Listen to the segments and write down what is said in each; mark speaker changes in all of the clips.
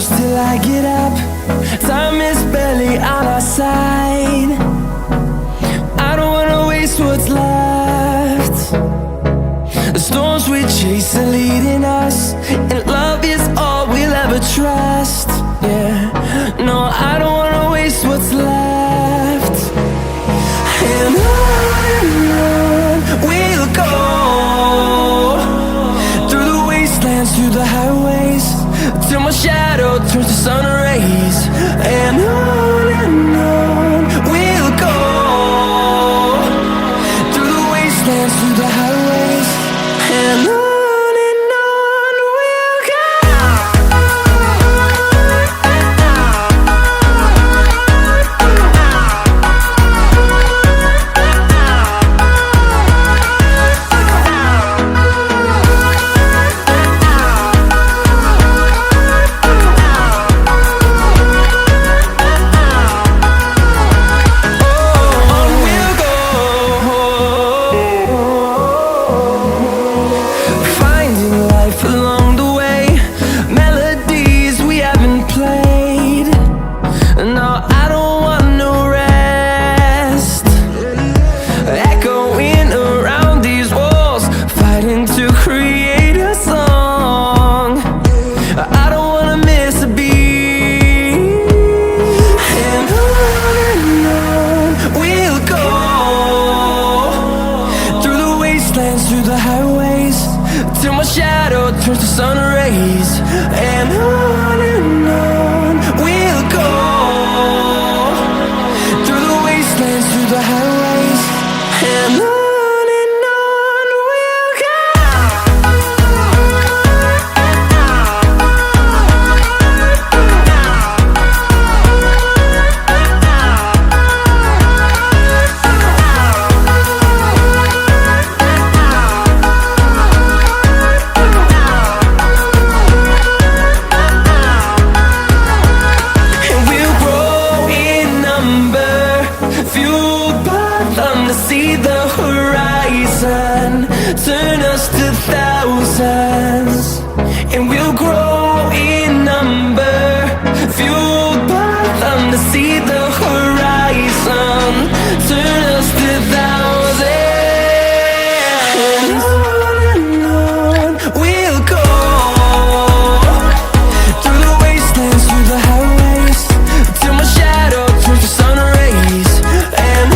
Speaker 1: close till I get up. Time is barely on our side. I don't wanna waste what's left. The storms we chase are leading us, and love is all we'll ever trust. Yeah, no, I don't wanna waste what's left. And on we'll go, through the wastelands, through the highways, till my shadow turns to sun rays. And on we'll go, through the wastelands, through the highways, and on. Through the highways, till my shadow turns to sun rays. And on we'll go, through the wastelands, through the highways, and on we'll go. See the horizon turn us to thousands, and we'll grow in number, fueled by them to see the horizon turn us to thousands. And on we'll go, through the wastelands, through the highways, till my shadow turns to sun rays. And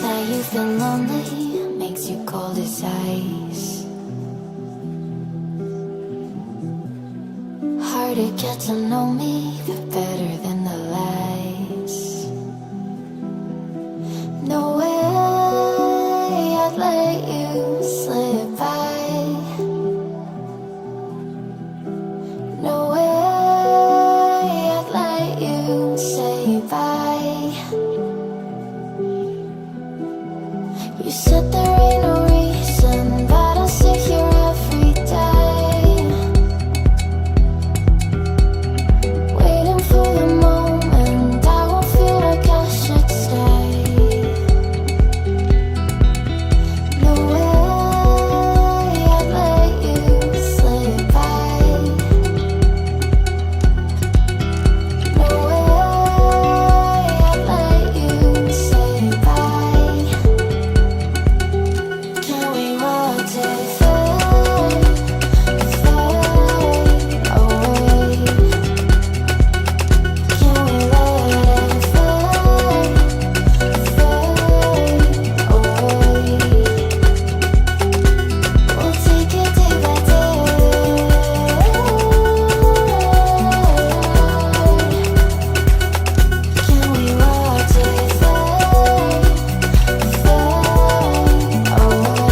Speaker 2: that you've been lonely, makes you cold as ice. Hard to get to know me, but better than the lies. No way I'd let you slip by. No way I'd let you say bye. You said there ain't no reason, but I'll sit here every day, waiting for the moment I won't feel like I should stay. No way I'd let you slip by. No way I'd let you say bye. Can we watch it fade, fade away? Can we let it fade, fade away? We'll take it day by day. Can we watch it fade, fade away?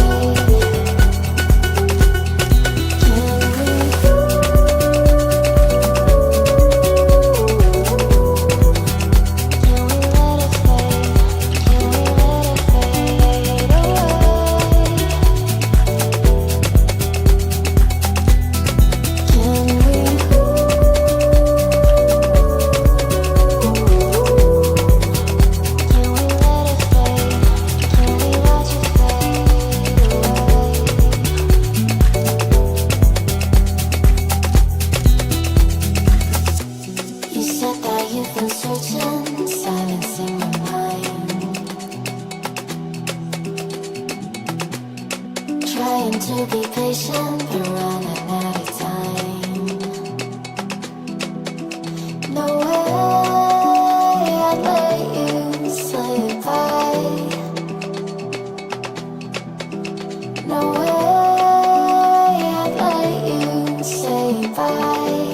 Speaker 2: You said that you've been searching, silencing your mind, trying to be patient, but running out of time. No way I'd let you slip by. No way I'd let you say bye.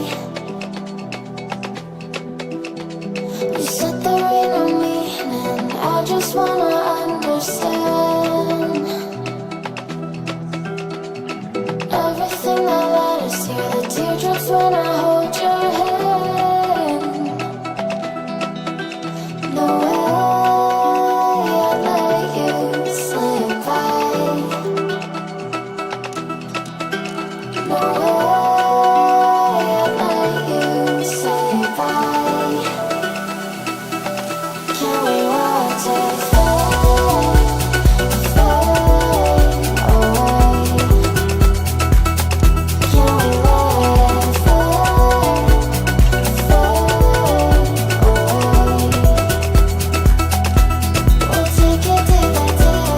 Speaker 2: You said there ain't no meaning, I just wanna understand everything that led us here, the teardrops when I hold your hand. No way I'd let you slip by. No way I'd let you say bye. Can we watch it fade, fade away? Can we let it fade, fade away? We'll take it day by day.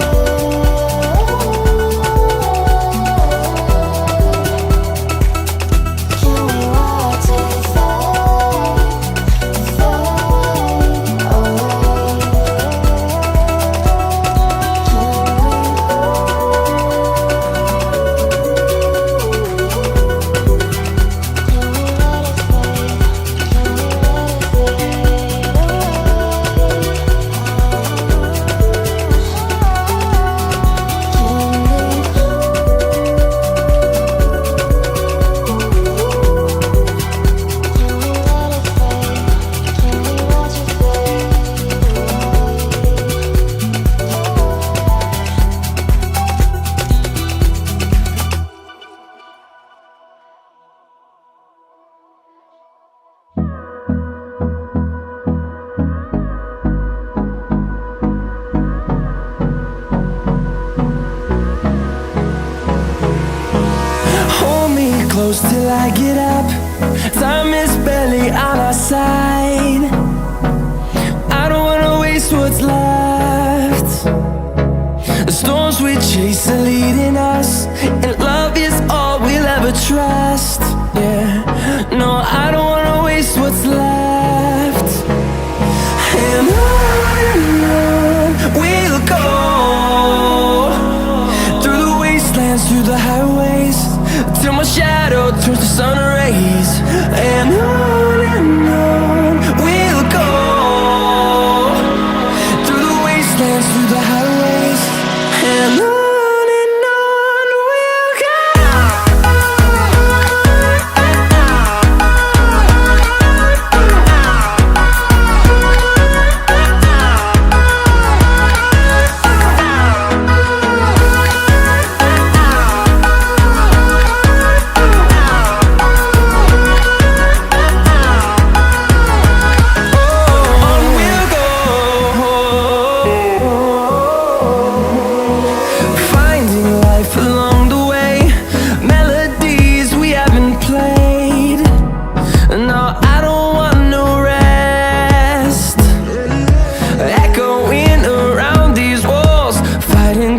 Speaker 2: Can we watch it fade, fade away?
Speaker 1: Hold me close till I get up. Time is barely on our side. I don't wanna waste what's left. The storms we chase are leading us, and love is all we'll ever trust. Yeah, no, I don't wanna waste what's left. And on we'll go. the highways, till my shadow turns to sun rays. And on we'll go, through the wastelands, through the highways, and on we'll go.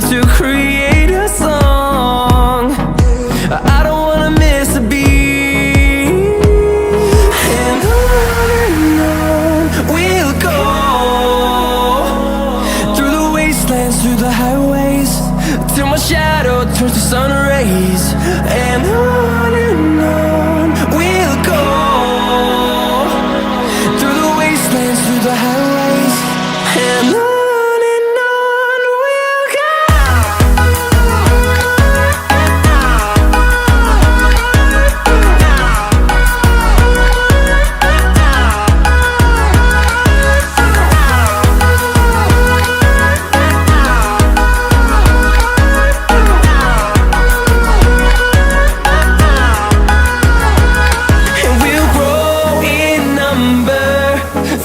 Speaker 1: To create a song, I don't wanna miss a beat. And on we'll go, through the wastelands, through the highways, till my shadow turns to sun rays. And on we'll go, through the wastelands, through the highways, and on.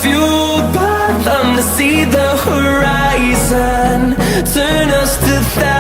Speaker 1: Fueled by them to see the horizon, turn us to thousands.